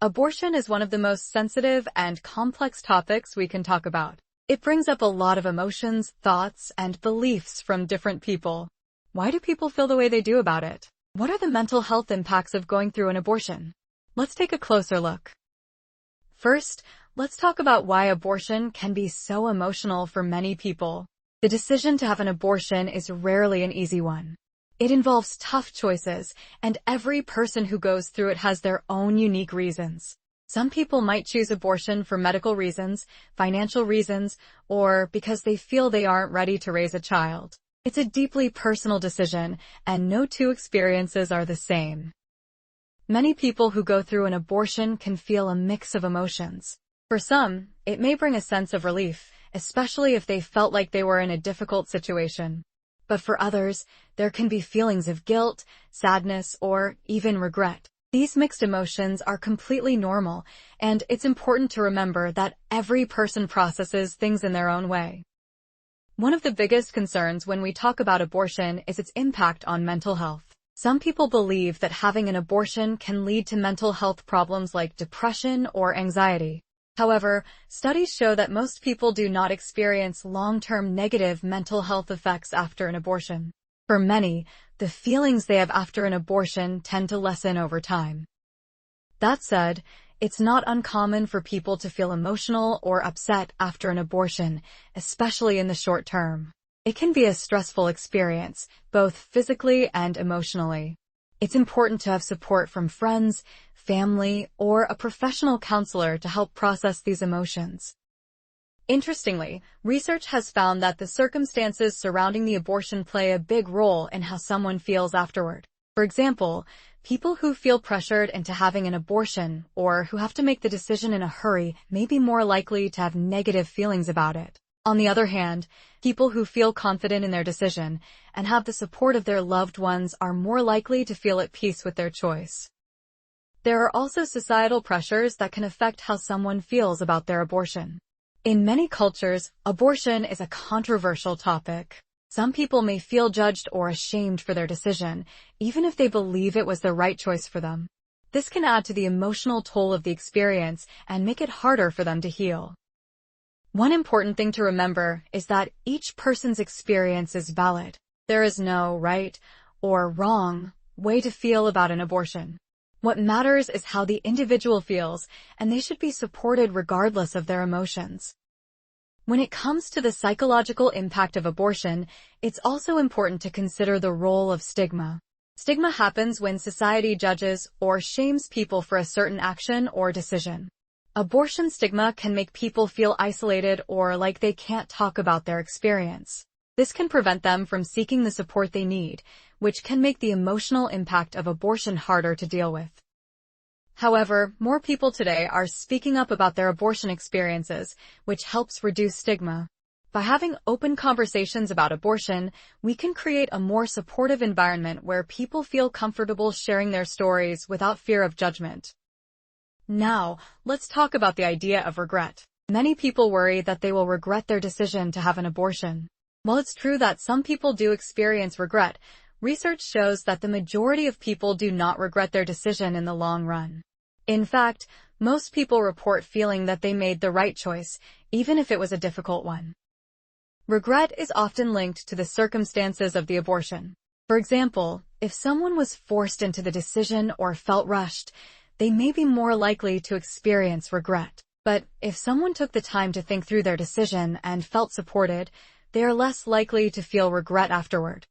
Abortion is one of the most sensitive and complex topics we can talk about. It brings up a lot of emotions, thoughts, and beliefs from different people. Why do people feel the way they do about it? What are the mental health impacts of going through an abortion? Let's take a closer look. First, let's talk about why abortion can be so emotional for many people. The decision to have an abortion is rarely an easy one. It involves tough choices, and every person who goes through it has their own unique reasons. Some people might choose abortion for medical reasons, financial reasons, or because they feel they aren't ready to raise a child. It's a deeply personal decision, and no two experiences are the same. Many people who go through an abortion can feel a mix of emotions. For some, it may bring a sense of relief, especially if they felt like they were in a difficult situation. But for others, there can be feelings of guilt, sadness, or even regret. These mixed emotions are completely normal, and it's important to remember that every person processes things in their own way. One of the biggest concerns when we talk about abortion is its impact on mental health. Some people believe that having an abortion can lead to mental health problems like depression or anxiety. However, studies show that most people do not experience long-term negative mental health effects after an abortion. For many, the feelings they have after an abortion tend to lessen over time. That said, it's not uncommon for people to feel emotional or upset after an abortion, especially in the short term. It can be a stressful experience, both physically and emotionally. It's important to have support from friends, family, or a professional counselor to help process these emotions. Interestingly, research has found that the circumstances surrounding the abortion play a big role in how someone feels afterward. For example, people who feel pressured into having an abortion or who have to make the decision in a hurry may be more likely to have negative feelings about it. On the other hand, people who feel confident in their decision and have the support of their loved ones are more likely to feel at peace with their choice. There are also societal pressures that can affect how someone feels about their abortion. In many cultures, abortion is a controversial topic. Some people may feel judged or ashamed for their decision, even if they believe it was the right choice for them. This can add to the emotional toll of the experience and make it harder for them to heal. One important thing to remember is that each person's experience is valid. There is no right or wrong way to feel about an abortion. What matters is how the individual feels, and they should be supported regardless of their emotions. When it comes to the psychological impact of abortion, it's also important to consider the role of stigma. Stigma happens when society judges or shames people for a certain action or decision. Abortion stigma can make people feel isolated or like they can't talk about their experience. This can prevent them from seeking the support they need, which can make the emotional impact of abortion harder to deal with. However, more people today are speaking up about their abortion experiences, which helps reduce stigma. By having open conversations about abortion, we can create a more supportive environment where people feel comfortable sharing their stories without fear of judgment. Now, let's talk about the idea of regret. Many people worry that they will regret their decision to have an abortion. While it's true that some people do experience regret, research shows that the majority of people do not regret their decision in the long run. In fact, most people report feeling that they made the right choice, even if it was a difficult one. Regret is often linked to the circumstances of the abortion. For example, if someone was forced into the decision or felt rushed, they may be more likely to experience regret. But if someone took the time to think through their decision and felt supported, they are less likely to feel regret afterward.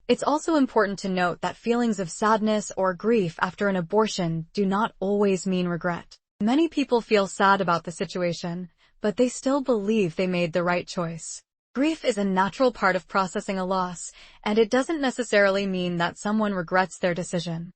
It's also important to note that feelings of sadness or grief after an abortion do not always mean regret. Many people feel sad about the situation, but they still believe they made the right choice. Grief is a natural part of processing a loss, and it doesn't necessarily mean that someone regrets their decision.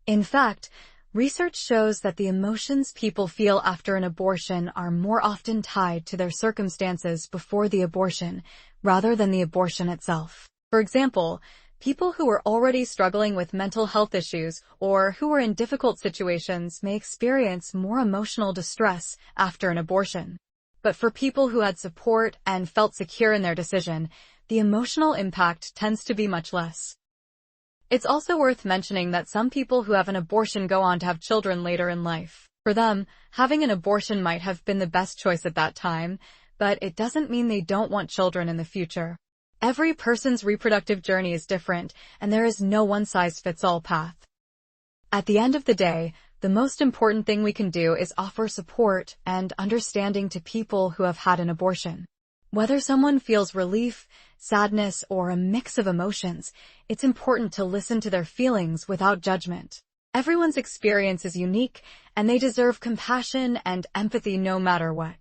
In fact, research shows that the emotions people feel after an abortion are more often tied to their circumstances before the abortion, rather than the abortion itself. For example, people who are already struggling with mental health issues or who are in difficult situations may experience more emotional distress after an abortion. But for people who had support and felt secure in their decision, the emotional impact tends to be much less. It's also worth mentioning that some people who have an abortion go on to have children later in life. For them, having an abortion might have been the best choice at that time, but it doesn't mean they don't want children in the future. Every person's reproductive journey is different, and there is no one-size-fits-all path. At the end of the day, the most important thing we can do is offer support and understanding to people who have had an abortion. Whether someone feels relief, sadness, or a mix of emotions, it's important to listen to their feelings without judgment. Everyone's experience is unique, and they deserve compassion and empathy no matter what.